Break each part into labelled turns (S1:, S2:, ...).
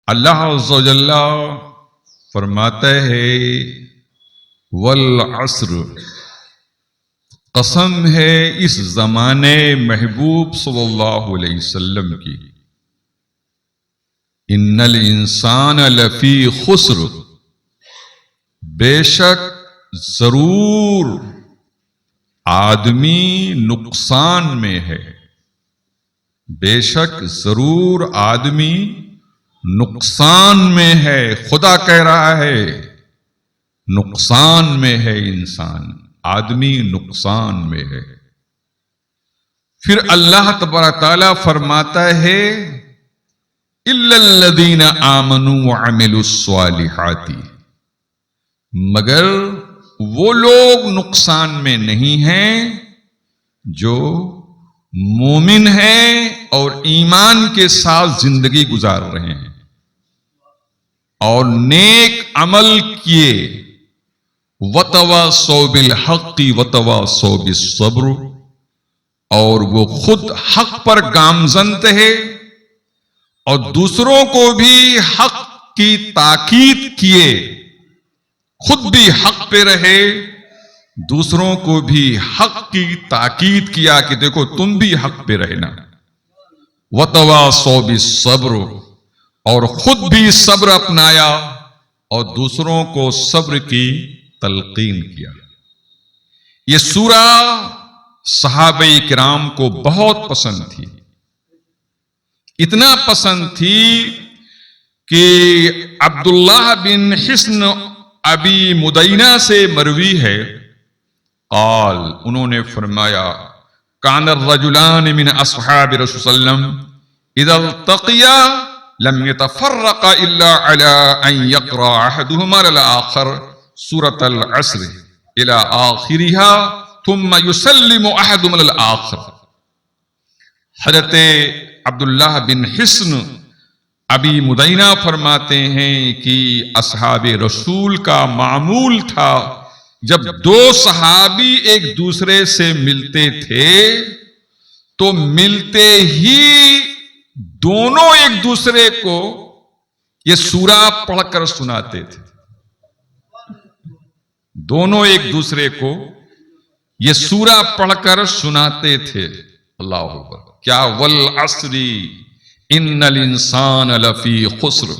S1: اللہ عز و جل فرماتا ہے والعصر، قسم ہے اس زمانے محبوب صلی اللہ علیہ وسلم کی، ان الانسان لفی خسر، بے شک ضرور آدمی نقصان میں ہے، بے شک ضرور آدمی نقصان میں ہے۔ خدا کہہ رہا ہے نقصان میں ہے انسان، آدمی نقصان میں ہے۔ پھر اللہ تبارک تعالیٰ فرماتا ہے الا الذین آمنوا وعملوا الصالحات، مگر وہ لوگ نقصان میں نہیں ہیں جو مومن ہیں اور ایمان کے ساتھ زندگی گزار رہے ہیں اور نیک عمل کیے، وتواصوا بالحق وتواصوا بالصبر، اور وہ خود حق پر گامزن ہے اور دوسروں کو بھی حق کی تاکید کیے، خود بھی حق پہ رہے، دوسروں کو بھی حق کی تاکید کیا کہ دیکھو تم بھی حق پہ رہنا، وتواصوا بالصبر، اور خود بھی صبر اپنایا اور دوسروں کو صبر کی تلقین کیا۔ یہ سورہ صحابہ کرام کو بہت پسند تھی، اتنا پسند تھی کہ عبداللہ بن حصن ابی مدینہ سے مروی ہے، قال، انہوں نے فرمایا کان الرجلان من اصحاب رسول صلی اللہ علیہ وسلم اذا التقیا لم يتفرقا الا على ان يقرأ احدهما للآخر سورة العصر الى آخرها ثم يسلم احدهما للآخر۔ حضرت عبداللہ بن حصن ابی مدینہ فرماتے ہیں کہ اصحاب رسول کا معمول تھا جب دو صحابی ایک دوسرے سے ملتے تھے تو ملتے ہی دونوں ایک دوسرے کو یہ سورہ پڑھ کر سناتے تھے، دونوں ایک دوسرے کو یہ سورہ پڑھ کر سناتے تھے۔ اللہ اکبر! کیا والعصر ان الانسان لفی خسر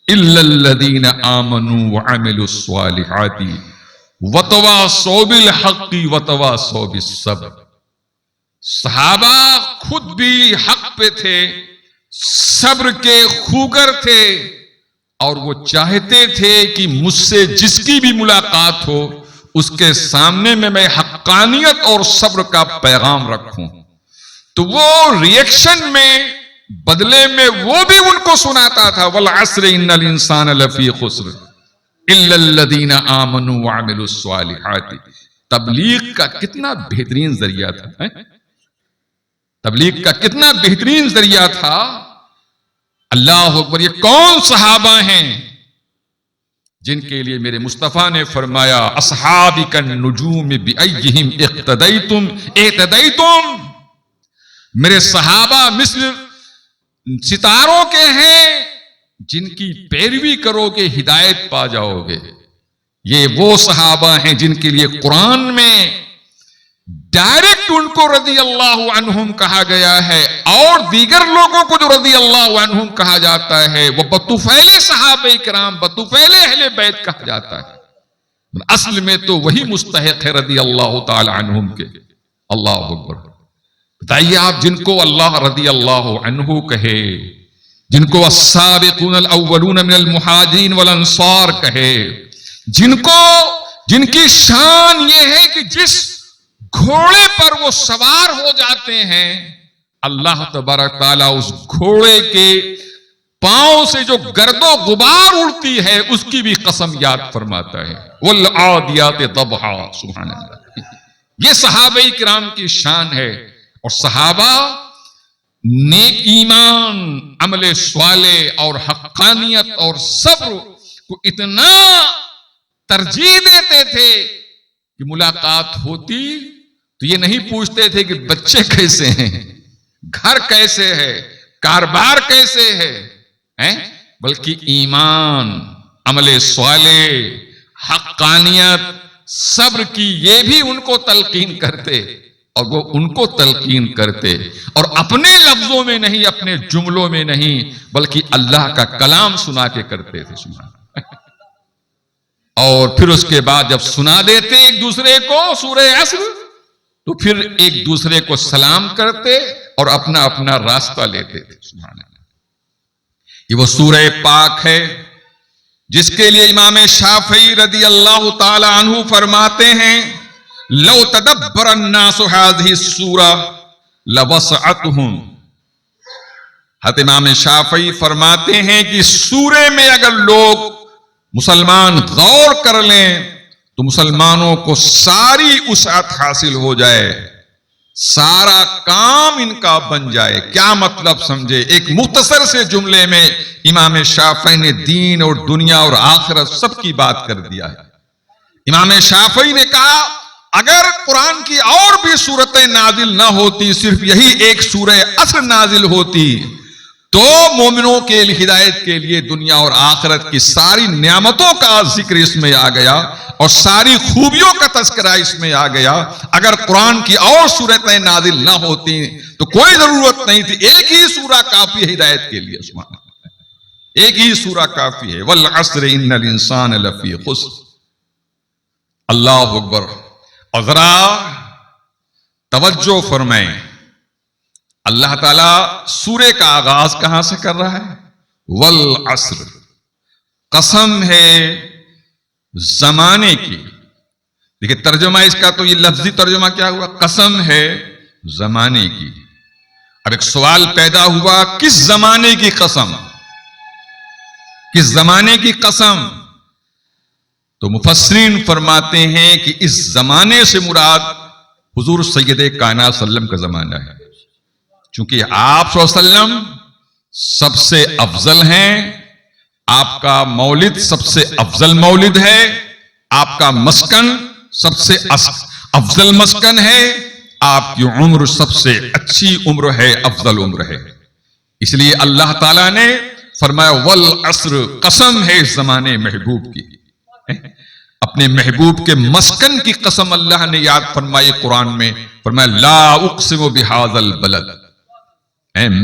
S1: الا الذین آمنوا وعملوا الصالحات وتواصوا بالحق وتواصوا بالصبر۔ صحابہ خود بھی حق پہ تھے، صبر کے خوگر تھے، اور وہ چاہتے تھے کہ مجھ سے جس کی بھی ملاقات ہو اس کے سامنے میں حقانیت اور صبر کا پیغام رکھوں، تو وہ ریئیکشن میں بدلے میں وہ بھی ان کو سناتا تھا والعصر ان الانسان لفی خسر الا الذین آمنوا وعملوا الصالحات۔ تبلیغ کا کتنا بہترین ذریعہ تھا، تبلیغ کا کتنا بہترین ذریعہ تھا۔ اللہ اکبر! یہ کون صحابہ ہیں جن کے لیے میرے مصطفیٰ نے فرمایا اصحابی کالنجوم بأیہم اقتدیتم اہتدیتم، میرے صحابہ مثل ستاروں کے ہیں جن کی پیروی کرو گے ہدایت پا جاؤ گے۔ یہ وہ صحابہ ہیں جن کے لیے قرآن میں ڈائریکٹ ان کو رضی اللہ عنہم کہا گیا ہے، اور دیگر لوگوں کو جو رضی اللہ عنہم کہا جاتا ہے وہ بطفیل صحابہ کرام، بطفیل اہل بیت کہا جاتا ہے، اصل میں تو وہی مستحق ہے رضی اللہ تعالی عنہم کے۔ اللہ اکبر! بتائیے آپ، جن کو اللہ رضی اللہ عنہ کہے، جن کو السابقون الاولون من المہاجرین والانصار کہے، جن کی شان یہ ہے کہ جس گھوڑے پر وہ سوار ہو جاتے ہیں اللہ تبارک تعالیٰ اس گھوڑے کے پاؤں سے جو گرد و غبار اڑتی ہے اس کی بھی قسم یاد فرماتا ہے، والعادیات ضبحا۔ سبحان اللہ! یہ صحابہ کرام کی شان ہے، اور صحابہ نیک ایمان، عمل صالح اور حقانیت اور صبر کو اتنا ترجیح دیتے تھے کہ ملاقات ہوتی تو یہ نہیں پوچھتے تھے کہ بچے کیسے ہیں، گھر کیسے ہے، کاروبار کیسے ہے، بلکہ ایمان، عمل صالح، حقانیت، صبر کی یہ بھی ان کو تلقین کرتے، اور وہ ان کو تلقین کرتے، اور اپنے لفظوں میں نہیں، اپنے جملوں میں نہیں، بلکہ اللہ کا کلام سنا کے کرتے تھے. اور پھر اس کے بعد جب سنا دیتے ایک دوسرے کو سورہ عصر، تو پھر ایک دوسرے کو سلام کرتے اور اپنا اپنا راستہ لیتے تھے. سبحان اللہ. یہ وہ سورہ پاک ہے جس کے لیے امام شافعی رضی اللہ تعالی عنہ فرماتے ہیں لو تدبر الناس هذه السورة لوسعتهم. حضرت امام شافعی فرماتے ہیں کہ سورے میں اگر لوگ مسلمان غور کر لیں تو مسلمانوں کو ساری وسعت حاصل ہو جائے، سارا کام ان کا بن جائے. کیا مطلب سمجھے؟ ایک مختصر سے جملے میں امام شافعی نے دین اور دنیا اور آخرت سب کی بات کر دیا ہے. امام شافعی نے کہا اگر قرآن کی اور بھی سورتیں نازل نہ ہوتی، صرف یہی ایک سورہ عصر نازل ہوتی، تو مومنوں کے ہدایت کے لیے دنیا اور آخرت کی ساری نعمتوں کا ذکر اس میں آ گیا اور ساری خوبیوں کا تذکرہ اس میں آ گیا. اگر قرآن کی اور سورتیں نازل نہ ہوتی تو کوئی ضرورت نہیں تھی، ایک ہی سورہ کافی ہے ہدایت کے لیے. ایک ہی سورہ کافی ہے. والعصر ان الانسان لفی خسر. اللہ اکبر. اور ذرا توجہ فرمائیں، اللہ تعالیٰ سورے کا آغاز کہاں سے کر رہا ہے؟ والعصر، قسم ہے زمانے کی. دیکھیں ترجمہ اس کا تو یہ لفظی ترجمہ کیا ہوا؟ قسم ہے زمانے کی. اب ایک سوال پیدا ہوا، کس زمانے کی قسم؟ کس زمانے کی قسم؟ تو مفسرین فرماتے ہیں کہ اس زمانے سے مراد حضور سید کائنات صلی اللہ علیہ وسلم کا زمانہ ہے، چونکہ آپ صلی اللہ علیہ وسلم سب سے افضل ہیں. آپ کا مولد سب سے افضل مولد ہے، آپ کا مسکن سب سے افضل مسکن ہے، آپ کی عمر سب سے اچھی عمر ہے، افضل عمر ہے. اس لیے اللہ تعالیٰ نے فرمایا والعصر، قسم ہے اس زمانے محبوب کی. اپنے محبوب کے مسکن کی قسم اللہ نے یاد فرمائی قرآن میں، فرمایا لا اقسم بہذا البلد.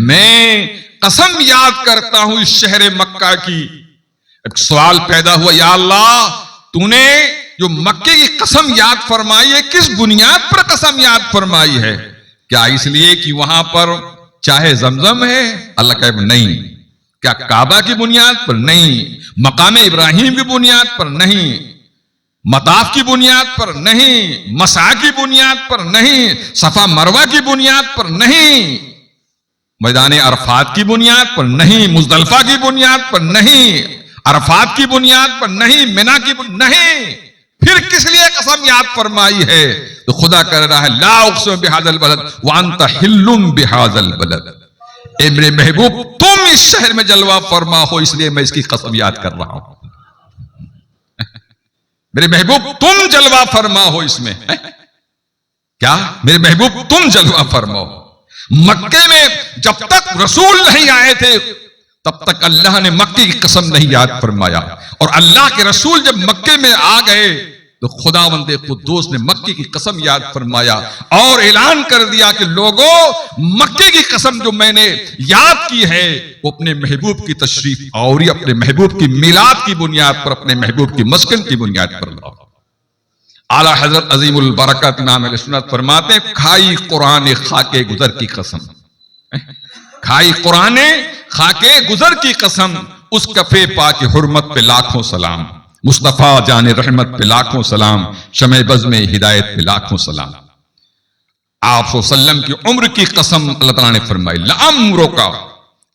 S1: میں قسم یاد کرتا ہوں اس شہر مکہ کی. ایک سوال پیدا ہوا، یا اللہ تو نے جو مکے کی قسم یاد فرمائی ہے کس بنیاد پر قسم یاد فرمائی ہے؟ کیا اس لیے کہ وہاں پر چاہے زمزم ہے؟ اللہ کہے نہیں. کیا کعبہ کی بنیاد پر؟ نہیں. مقام ابراہیم کی بنیاد پر؟ نہیں. مطاف کی بنیاد پر؟ نہیں. مسعی کی بنیاد پر؟ نہیں. صفا مروہ کی بنیاد پر؟ نہیں. میدان عرفات کی بنیاد پر؟ نہیں. مزدلفہ کی بنیاد پر؟ نہیں. عرفات کی بنیاد پر؟ نہیں. منا کی نہیں. پھر کس لیے قسم یاد فرمائی ہے؟ تو خدا کہہ رہا ہے لا اقسم بہذا البلد وانت حل بہذا البلد. اے میرے محبوب تم اس شہر میں جلوہ فرما ہو، اس لیے میں اس کی قسم یاد کر رہا ہوں. میرے محبوب تم جلوہ فرما ہو اس میں. کیا میرے محبوب تم جلوہ فرما ہو. مکے میں جب تک رسول نہیں آئے تھے تب تک اللہ نے مکے کی قسم نہیں یاد فرمایا، اور اللہ کے رسول جب مکے میں آ گئے تو خداوند قدوس نے مکے کی قسم یاد فرمایا اور اعلان کر دیا کہ لوگوں مکے کی قسم جو میں نے یاد کی ہے وہ اپنے محبوب کی تشریف آوری، اپنے محبوب کی میلاد کی بنیاد پر، اپنے محبوب کی مسکن کی بنیاد پر. اعلیٰ حضرت عظیم البرکت امام اہل سنت فرماتے ہیں کھائی قرآن خاکے گزر کی قسم. کھائی قرآن خاکے گزر کی قسم، اس کفے پاک حرمت پہ لاکھوں سلام، مصطفیٰ جان رحمت پہ لاکھوں سلام، شمع بزم ہدایت پہ لاکھوں سلام. آپ صلی اللہ علیہ وسلم کی عمر کی قسم اللہ تعالیٰ نے فرمائی لعمرک،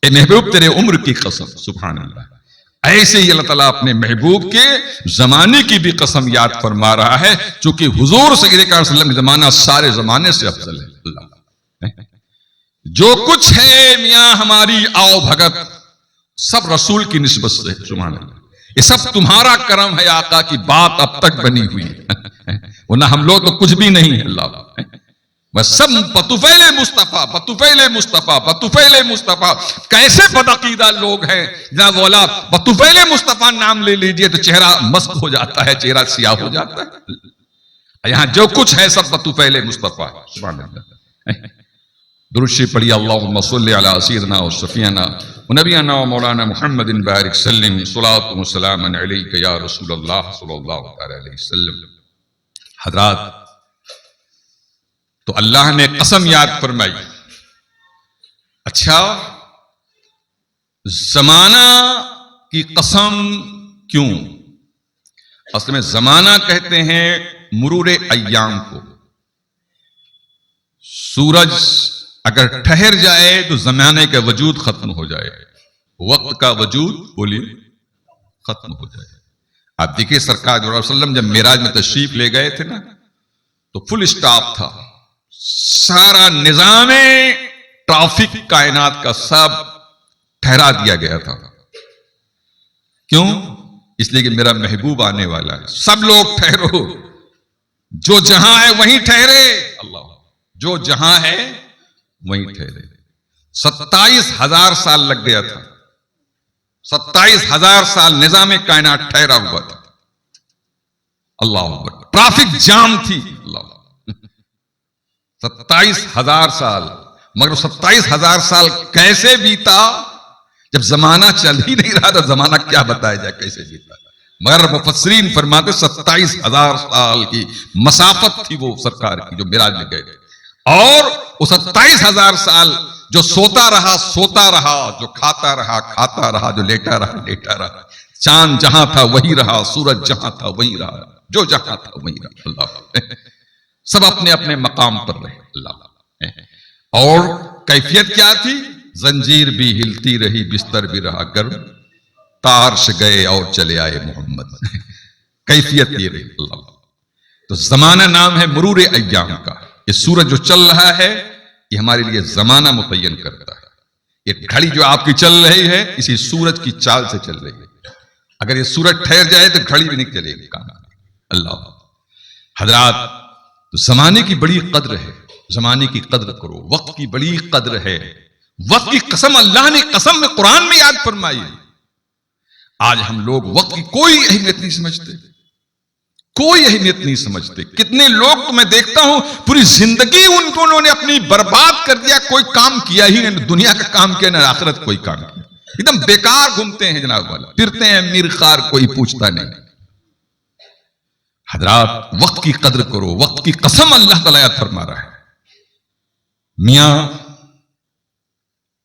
S1: اے محبوب تیرے عمر کی قسم. سبحان اللہ. ایسے ہی اللہ تعالیٰ اپنے محبوب کے زمانے کی بھی قسم یاد فرما رہا ہے، چونکہ حضور صلی اللہ علیہ وسلم کا زمانہ سارے زمانے سے افضل ہے. اللہ جو کچھ ہے میاں ہماری آؤ بھگت سب رسول کی نسبت سے. سبحان اللہ. یہ سب تمہارا کرم ہے آقا کی بات اب تک بنی ہوئی ہے، ورنہ ہم لوگ تو کچھ بھی نہیں ہے. اللہ سب بطفیل مصطفیٰ بطفیل مصطفیٰ بطفیل مصطفیٰ. کیسے بدعقیدہ لوگ ہیں جناب والا. بطفیل مصطفیٰ نام لے لیجئے تو چہرہ مسک ہو جاتا ہے, چہرہ سیاہ ہو جاتا ہے. یہاں جو کچھ ہے سب بطفیل مصطفیٰ. سبحان اللہ. درود شریف پڑھیے. اللہم صلی علی سیدنا و شفیعنا و نبینا و مولانا محمد بارک سلم صلاۃ و سلام علیک یا رسول اللہ صلی اللہ علیہ وسلم. حضرات, تو اللہ نے قسم یاد فرمائی. اچھا, زمانہ کی قسم کیوں؟ اصل میں زمانہ کہتے ہیں مرور ایام کو. سورج اگر ٹھہر جائے تو زمانے کا وجود ختم ہو جائے, وقت کا وجود بولیے ختم ہو جائے. آپ دیکھیے سرکار صلی اللہ علیہ وسلم جب معراج میں تشریف لے گئے تھے نا, تو فل اسٹاپ تھا. سارا نظام ٹریفک کائنات کا سب ٹھہرا دیا گیا تھا. کیوں؟ اس لیے کہ میرا محبوب آنے والا ہے. سب لوگ ٹھہرو, جو جہاں ہے وہیں ٹھہرے. اللہ, جو جہاں ہے وہیں ٹھہرے. 27,000 سال لگ گیا تھا. 27,000 سال نظام کائنات ٹھہرا ہوا تھا. اللہ اکبر. ٹریفک جام تھی. اللہ, 27,000 سال. مگر 27,000 سال کیسے بیتا جب زمانہ چل ہی نہیں رہا تھا. زمانہ کیا بتایا جائے کیسے بیتا. مگر مفسرین فرماتے 27,000 سال کی مسافت تھی وہ سرکار کی جو معراج میں گئے. اور وہ 27,000 سال جو سوتا رہا, جو کھاتا رہا, جو لیٹا رہا. چاند جہاں تھا وہی رہا, سورج جہاں تھا وہی رہا, جو جہاں تھا وہی رہا. اللہ, سب اپنے اپنے مقام پر رہے. اللہ, اور کیفیت کیا تھی؟ زنجیر بھی ہلتی رہی, بستر بھی رہا گرم, تارش گئے اور چلے آئے محمد. کیفیت یہ رہی. اللہ, تو زمانہ نام ہے مرور ایام کا. یہ سورج جو چل رہا ہے یہ ہمارے لیے زمانہ متعین کرتا ہے. یہ گھڑی جو آپ کی چل رہی ہے اسی سورج کی چال سے چل رہی ہے. اگر یہ سورج ٹھہر جائے تو گھڑی بھی نہیں چلے گی. اللہ, حضرات, تو زمانے کی بڑی قدر ہے. زمانے کی قدر کرو. وقت کی بڑی قدر ہے. وقت کی قسم اللہ نے قسم میں قرآن میں یاد فرمائی. آج ہم لوگ وقت کی کوئی اہمیت نہیں سمجھتے, کوئی اہمیت نہیں سمجھتے. کتنے لوگ تو میں دیکھتا ہوں پوری زندگی انہوں نے اپنی برباد کر دیا, کوئی کام کیا ہی نہیں. دنیا کا کام کیا نہ آخرت کوئی کام کیا. ایک دم بیکار گھومتے ہیں جناب والا, پھرتے ہیں میر خار, کوئی پوچھتا نہیں. حضرات, وقت کی قدر کرو. وقت کی قسم اللہ تعالیٰ یاد فرما رہا ہے. میاں,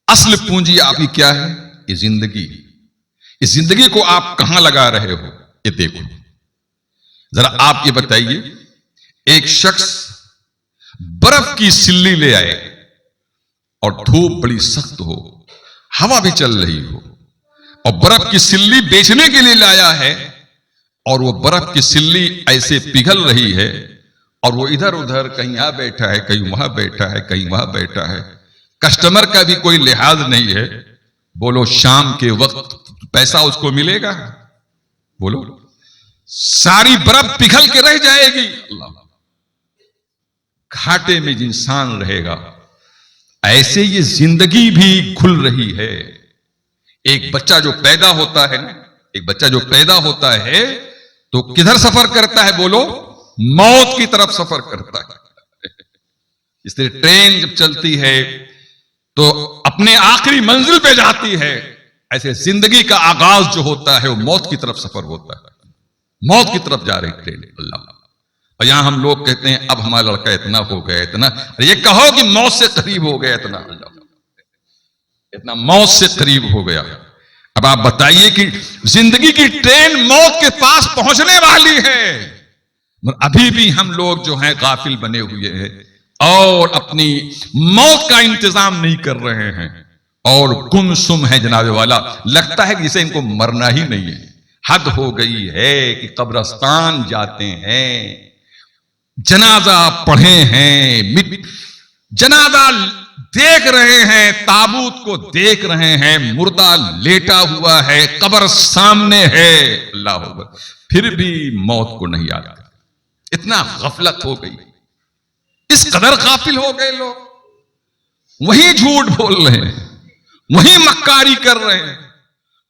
S1: اصل پونجی آپ کی کیا ہے؟ یہ زندگی. اس زندگی کو آپ کہاں لگا رہے ہو یہ دیکھو. ذرا آپ یہ بتائیے, ایک شخص برف کی سلی لے آئے اور دھوپ بڑی سخت ہو, ہوا بھی چل رہی ہو, اور برف کی سلی بیچنے کے لیے لایا ہے, اور وہ برف کی سلی ایسے پگھل رہی ہے, اور وہ ادھر ادھر کہیں یہاں بیٹھا ہے, کہیں وہاں بیٹھا ہے, کہیں وہاں بیٹھا ہے. کسٹمر کا بھی کوئی لحاظ نہیں ہے. بولو شام کے وقت پیسہ اس کو ملے گا؟ بولو, ساری برف پگھل کے رہ جائے گی. اللہ, گھاٹے میں انسان رہے گا. ایسے یہ زندگی بھی کھل رہی ہے. ایک بچہ جو پیدا ہوتا ہے نا, ایک بچہ جو پیدا ہوتا ہے تو کدھر سفر کرتا ہے؟ بولو, موت کی طرف سفر کرتا ہے. اس طرح ٹرین جب چلتی ہے تو اپنے آخری منزل پہ جاتی ہے, ایسے زندگی کا آغاز جو ہوتا ہے وہ موت کی طرف سفر ہوتا ہے. موت کی طرف جا رہی ٹرین. اللہ, اور یہاں ہم لوگ کہتے ہیں اب ہمارا لڑکا اتنا ہو گیا, اتنا, یہ کہو کہ موت سے قریب ہو گیا, اتنا موت سے قریب ہو گیا. اب آپ بتائیے کہ زندگی کی ٹرین موت کے پاس پہنچنے والی ہے, ابھی بھی ہم لوگ جو ہیں غافل بنے ہوئے ہیں اور اپنی موت کا انتظام نہیں کر رہے ہیں, اور گمسم ہے جناب والا. لگتا ہے کہ جسے ان کو مرنا ہی نہیں ہے. حد ہو گئی ہے کہ قبرستان جاتے ہیں, جنازہ پڑھے ہیں, جنازہ دیکھ رہے ہیں, تابوت کو دیکھ رہے ہیں, مردہ لیٹا ہوا ہے, قبر سامنے ہے. اللہ اکبر, پھر بھی موت کو نہیں یاد. اتنا غفلت ہو گئی, اس قدر غافل ہو گئے لوگ، وہی جھوٹ بول رہے ہیں، وہی مکاری کر رہے ہیں،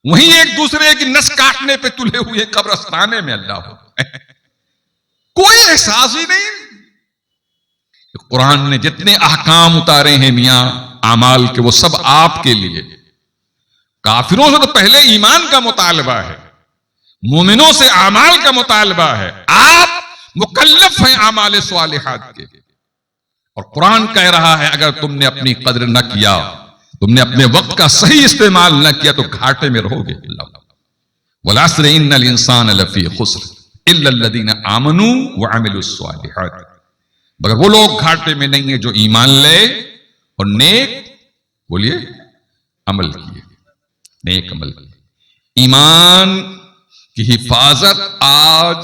S1: وہی ایک دوسرے کی نس کاٹنے پہ تلے ہوئے قبرستانے میں اللہ ہو، کوئی احساس ہی نہیں۔ قرآن نے جتنے احکام اتارے ہیں میاں اعمال کے، وہ سب آپ کے لیے۔ کافروں سے تو پہلے ایمان کا مطالبہ ہے، مومنوں سے اعمال کا مطالبہ ہے، آپ مکلف ہیں اعمال صالحات کے۔ اور قرآن کہہ رہا ہے اگر تم نے اپنی قدر نہ کیا، تم نے اپنے وقت کا صحیح استعمال نہ کیا تو گھاٹے میں رہو گے۔ والعصر ان الانسان لفی خسر الا الذین آمنوا وعملوا الصالحات، مگر وہ لوگ گھاٹے میں نہیں ہیں جو ایمان لے اور نیک، بولیے، عمل کیے، نیک عمل کیے۔ ایمان کی حفاظت آج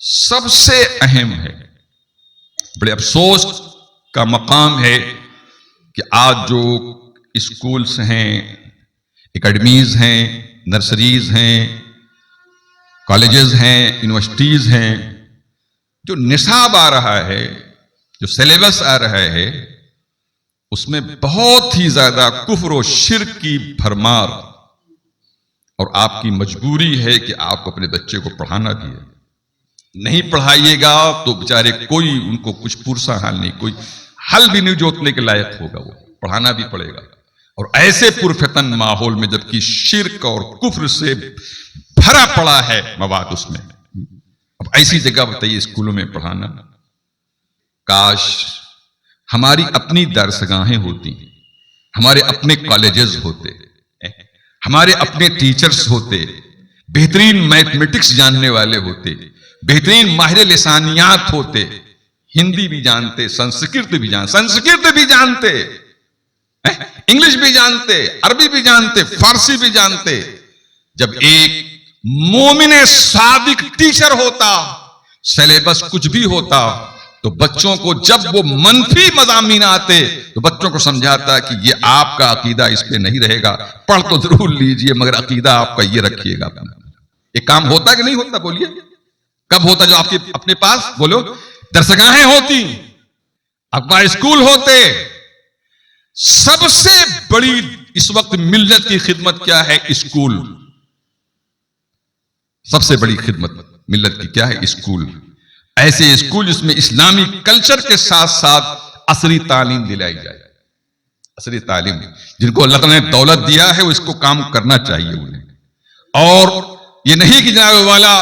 S1: سب سے اہم ہے۔ بڑے افسوس کا مقام ہے کہ آج جو اسکولز ہیں، اکیڈمیز ہیں، نرسریز ہیں، کالجز ہیں، یونیورسٹیز ہیں، جو نصاب آ رہا ہے، جو سلیبس آ رہا ہے، اس میں بہت ہی زیادہ کفر و شرک کی بھرمار، اور آپ کی مجبوری ہے کہ آپ کو اپنے بچے کو پڑھانا بھی ہے۔ نہیں پڑھائیے گا تو بیچارے کوئی ان کو کچھ پرسا حال نہیں، کوئی حل بھی نہیں جوتنے کے لائق ہوگا، وہ پڑھانا بھی پڑے گا۔ اور ایسے پرفتن ماحول میں جبکہ شرک اور کفر سے بھرا پڑا ہے مواد اس میں، اب ایسی جگہ بتائیے اسکولوں میں پڑھانا۔ کاش ہماری اپنی درسگاہیں ہوتی، ہمارے اپنے کالجز ہوتے، ہمارے اپنے ٹیچرز ہوتے، بہترین میتھمیٹکس جاننے والے ہوتے، بہترین ماہر لسانیات ہوتے، ہندی بھی جانتے، سنسکرت بھی جانتے، انگلش بھی جانتے، عربی بھی جانتے، فارسی بھی جانتے۔ جب ایک مومن صادق ٹیچر ہوتا، سلیبس کچھ بھی ہوتا، تو بچوں کو جب وہ منفی مضامین آتے تو بچوں کو سمجھاتا کہ یہ آپ کا عقیدہ اس پہ نہیں رہے گا، پڑھ تو ضرور لیجئے مگر عقیدہ آپ کا یہ رکھیے گا۔ یہ کام ہوتا کہ نہیں ہوتا؟ بولیے کب ہوتا؟ جو آپ کے اپنے پاس بولو درسگاہیں ہوتی، اپنا اسکول ہوتے۔ سب سے بڑی اس وقت ملت کی خدمت کیا ہے؟ اسکول۔ سب سے بڑی خدمت ملت کی کیا ہے؟ اسکول۔ ایسے اسکول جس میں اسلامی کلچر کے ساتھ ساتھ عصری تعلیم دلائی جائے، عصری تعلیم۔ جن کو اللہ تعالیٰ نے دولت دیا ہے وہ اس کو کام کرنا چاہیے انہیں، اور یہ نہیں کہ جناب والا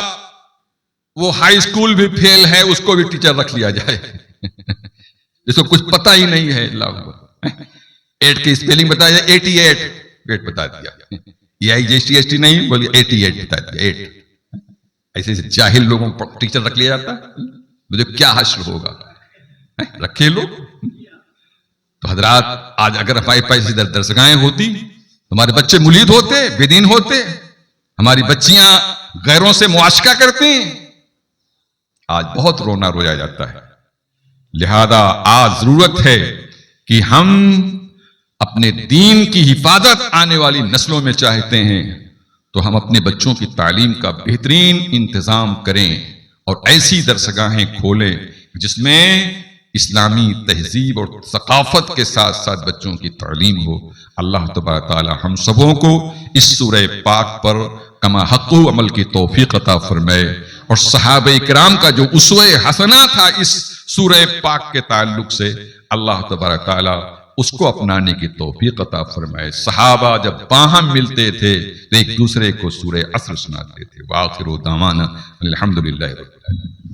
S1: وہ ہائی اسکول بھی فیل ہے اس کو بھی ٹیچر رکھ لیا جائے جس کو کچھ پتہ ہی نہیں ہے۔ اللہ اکبر، 8 کی اسپیلنگ بتایا جائے، 88 ویٹ بتا دیا، یہ GST نہیں بولیے 88 بتا دیا، 8۔ ایسے جاہل لوگوں کو ٹیچر رکھ لیا جاتا، مجھے کیا حشر ہوگا؟ رکھے لوگ۔ تو حضرات آج اگر ہمارے پاس درسگاہیں ہوتی، ہمارے بچے ملید ہوتے، بے دین ہوتے، ہماری بچیاں غیروں سے معاشقہ کرتی، آج بہت رونا رویا جاتا ہے۔ لہذا آج ضرورت ہے کہ ہم اپنے دین کی حفاظت آنے والی نسلوں میں چاہتے ہیں تو ہم اپنے بچوں کی تعلیم کا بہترین انتظام کریں اور ایسی درسگاہیں کھولیں جس میں اسلامی تہذیب اور ثقافت کے ساتھ ساتھ بچوں کی تعلیم ہو۔ اللہ تبارک تعالی ہم سبوں کو اس سورہ پاک پر کما حق عمل کی توفیق عطا فرمائے، اور صحابہ کرام کا جو اسوہ حسنہ تھا اس سورہ پاک کے تعلق سے، اللہ تبارک تعالی اس کو اپنانے کی توفیق عطا فرمائے۔ صحابہ جب باہم ملتے تھے تو ایک دوسرے کو سورہ عصر سناتے تھے۔ وآخر دعوانا الحمدللہ رب العالمین۔